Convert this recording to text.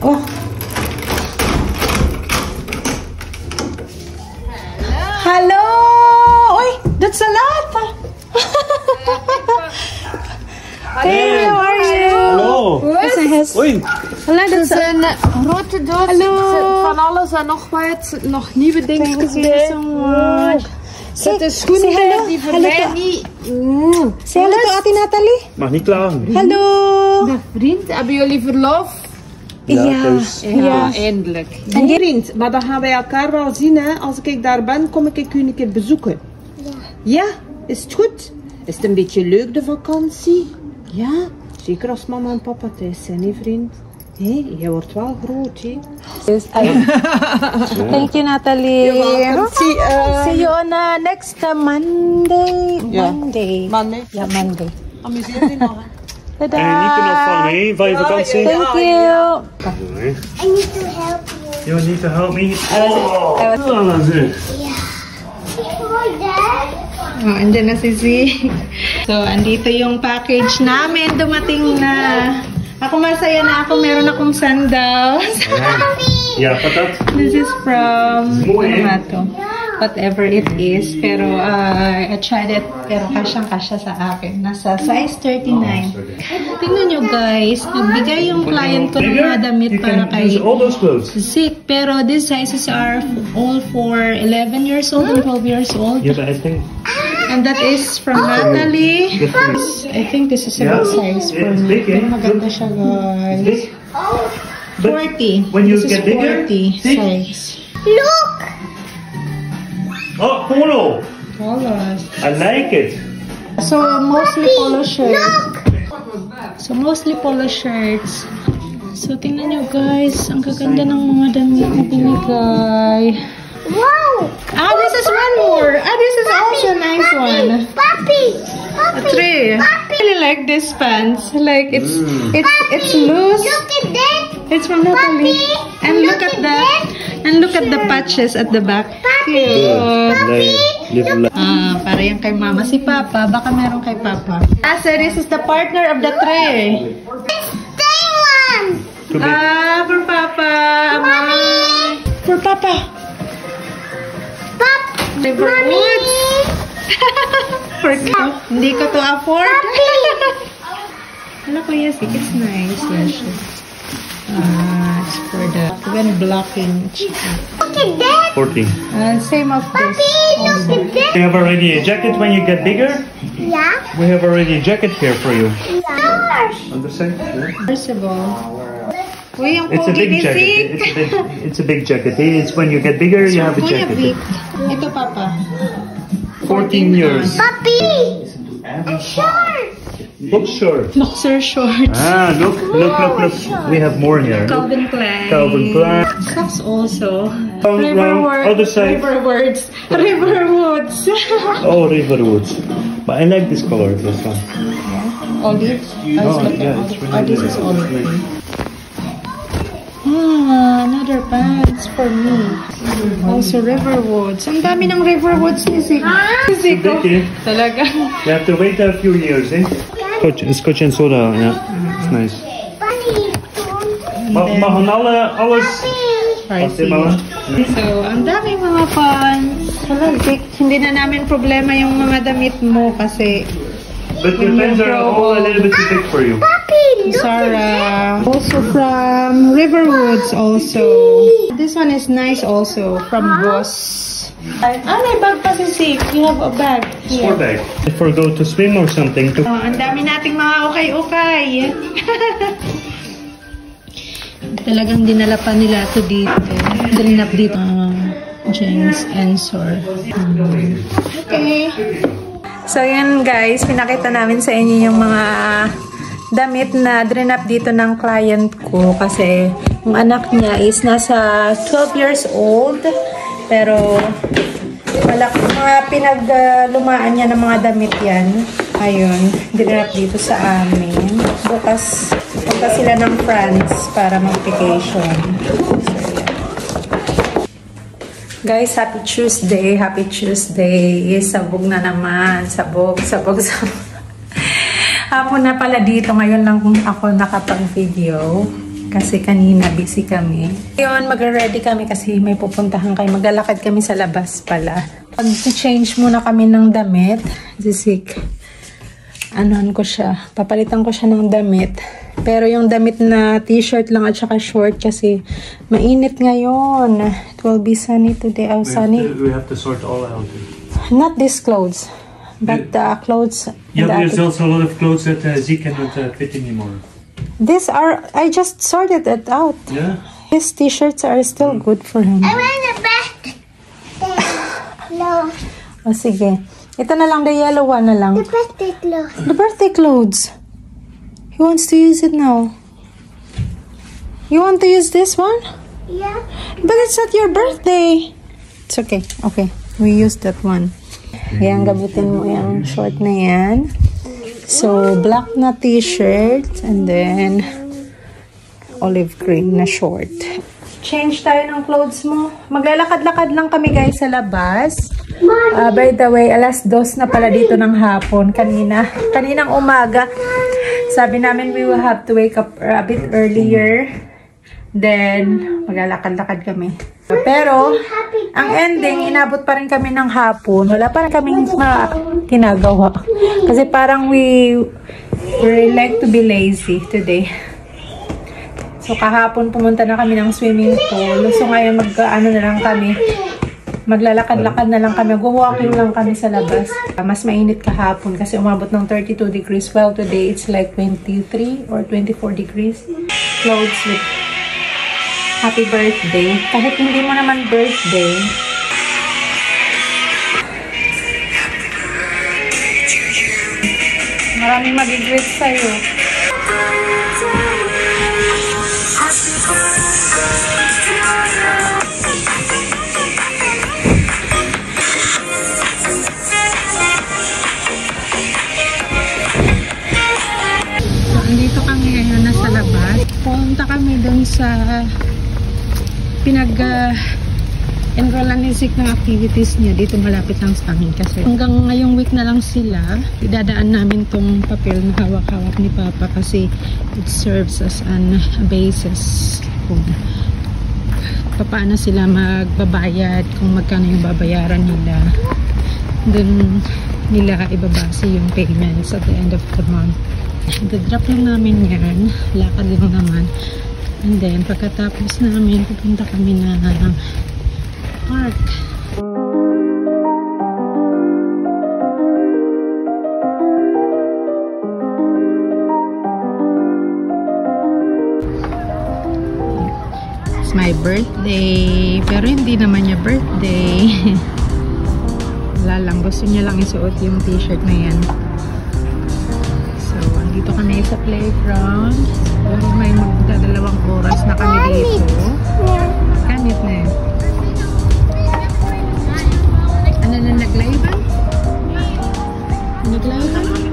Oh. Hello! Uy, that's a lot! Hey, how are you? Hallo. Oei. Er zijn grote dozen van alles en nog wat, nog nieuwe dingen gezien. So much. Zet de schoenen die voor mij niet... Say hello to Ate Natalie. Mag niet klagen. Hallo. De vriend, hebben jullie verlof? Ja. Eindelijk. En vriend, maar dan gaan wij elkaar wel zien, hè. Als ik daar ben, kom ik u een keer bezoeken. Ja. Ja? Is het goed? Is het een beetje leuk, de vakantie? Ja? Zeker als mama en papa thuis zijn, hè, vriend? Hé, jij wordt wel groot, hè? Yes, thank you, Natalie. See you on next Monday. Ja. Monday. Ja, Monday. Amuseer je nog, hè? Tada. En niet er nog van, hè? Van je vakantie? Thank you. I need to help you. You need to help me? Oh, andyan na si Zeke. So, andito yung package namin. Dumating na. Ako masaya na ako. Meron akong sandals. Ja, patat. This is from whatever it is. Pero I tried it. Pero kasyang-kasya sa akin. Nasa size 39. Tingnan nyo guys. Nagbigay yung client ko ng mga damit para kay Zeke. Pero these sizes are all for 11 years old and 12 years old. Yeah, but I think... And that is from Natalie. I think this is a good size for me. Maganda siya guys. 40. When you This get is bigger, 40 size. Look! Oh, polo! Colors. I like it. So mostly polo shirts. So mostly polo shirts. So tingnan nyo guys, ang gaganda ng mga damit na binigay. Wow! This is one more. This is also a nice one. Puppy! A three. I really like this pants. Like it's loose. Look at that! It's from Natalie. And look at that. And look at the patches at the back. Cute. Para yan kay mama. Si Papa, baka meron kay Papa. So this is the partner of the tray. Diamond! For Papa. Mommy. For Papa. Riverwoods. For hindi ko to afford. Ano ko yes, it's nice. It's for the when blocking. Look at that! 14. Same of this. Look at that! We have already a jacket when you get bigger. Yeah? We have already a jacket here for you. Stars! On the side? Yeah. Reversible. Uy, yung It's a big jacket. It's a big jacket. It's when you get bigger, you have a jacket. Ito, Papa. 14 years. Puppy! A short! Look short. Boxer shorts. Look. We have more here. Calvin Klein. Calvin Klein. Socks also. Round, other side. Riverwoods. Oh, Riverwoods. But I like this color. This one. Olive. This is olive. Another pants for me. Also Riverwoods. Ang dami ng Riverwoods ni Zico. Talaga. You have to wait a few years, eh? Scotch and soda, yeah. It's nice. Mag alles... So, ang daming mga pants. Hindi na namin problema yung mga damit mo kasi... But the pants are all a little bit too big for you. Sarah. Also from Riverwoods also. This one is nice also. From Boss. May bag pa si Zeke. You have a bag here. Sport bag. If we go to swim or something. Ang dami nating mga ukay-ukay. Talagang dinala pa nila ito dito. Dinap dito. James Ensor. Okay. So yan guys, pinakita namin sa inyo yung mga damit na drenap dito ng client ko kasi yung anak niya is nasa 12 years old pero mga pinaglumaan niya ng mga damit yan. Ayun, drenap dito sa amin. Bukas punta sila ng France para mag-vacation. Guys, happy Tuesday. Happy Tuesday. Sabog na naman. Sabog. Hapon na pala dito. Ngayon lang ako nakapag-video. Kasi kanina busy kami. Ngayon, mag-ready kami kasi may pupuntahan kayo. Maglalakad kami sa labas pala. Pag-change muna kami ng damit. Sisik. Anuhan ko siya. Papalitan ko siya ng damit. Pero yung damit na t-shirt lang at saka short kasi mainit ngayon. It will be sunny today. Oh, sunny. We have to sort all out. Not these clothes. But the clothes. Yeah, there's also a lot of clothes that Zeke cannot fit anymore. These are, I just sorted it out. Yeah? His t-shirts are still good for him. I want the best. No. O sige. Ito na lang, the yellow one na lang. The birthday clothes. The birthday clothes. He wants to use it now. You want to use this one? Yeah. But it's not your birthday. It's okay. Okay. We use that one. Ayan, gamitin mo yung short na yan. So, black na t-shirt and then olive green na short. Change tayo ng clothes mo. Maglalakad-lakad lang kami guys sa labas. By the way, alas 2 na pala dito ng hapon. Kaninang umaga. Sabi namin we will have to wake up a bit earlier. Then, maglalakad-lakad kami. Pero, ang ending, inabot pa rin kami ng hapon. Wala pa rin kaming ginagawa. Kasi parang we like to be lazy today. So, kahapon pumunta na kami ng swimming pool. So, ngayon mag-ano na lang kami. Maglalakad-lakad na lang kami. Go-walking lang kami sa labas. Mas mainit kahapon kasi umabot ng 32 degrees. Well, today it's like 23 or 24 degrees. Clothes with happy birthday. Kahit hindi mo naman birthday. Maraming mag-greet sa'yo. Andito kami ngayon nasa labas. Punta kami dun sa enrollan ni Zeke ng activities niya dito malapit lang sa amin kasi hanggang ngayong week na lang sila. Idadaan namin tong papel na hawak-hawak ni Papa kasi it serves as an basis kung paano sila magbabayad, kung magkano yung babayaran nila. Dun nila ibabase yung payments at the end of the month. Drop lang namin yan. Lakad lang naman. And then, pagkatapos namin, pupunta kami na park. It's my birthday. Pero hindi naman niya birthday. Wala lang. Gusto niya lang isuot yung t-shirt na yan. So, andito kami sa playground. Siguro may magdadalawang oras na kami dito. Kanit na eh. Ano na naglayban? Naglayban?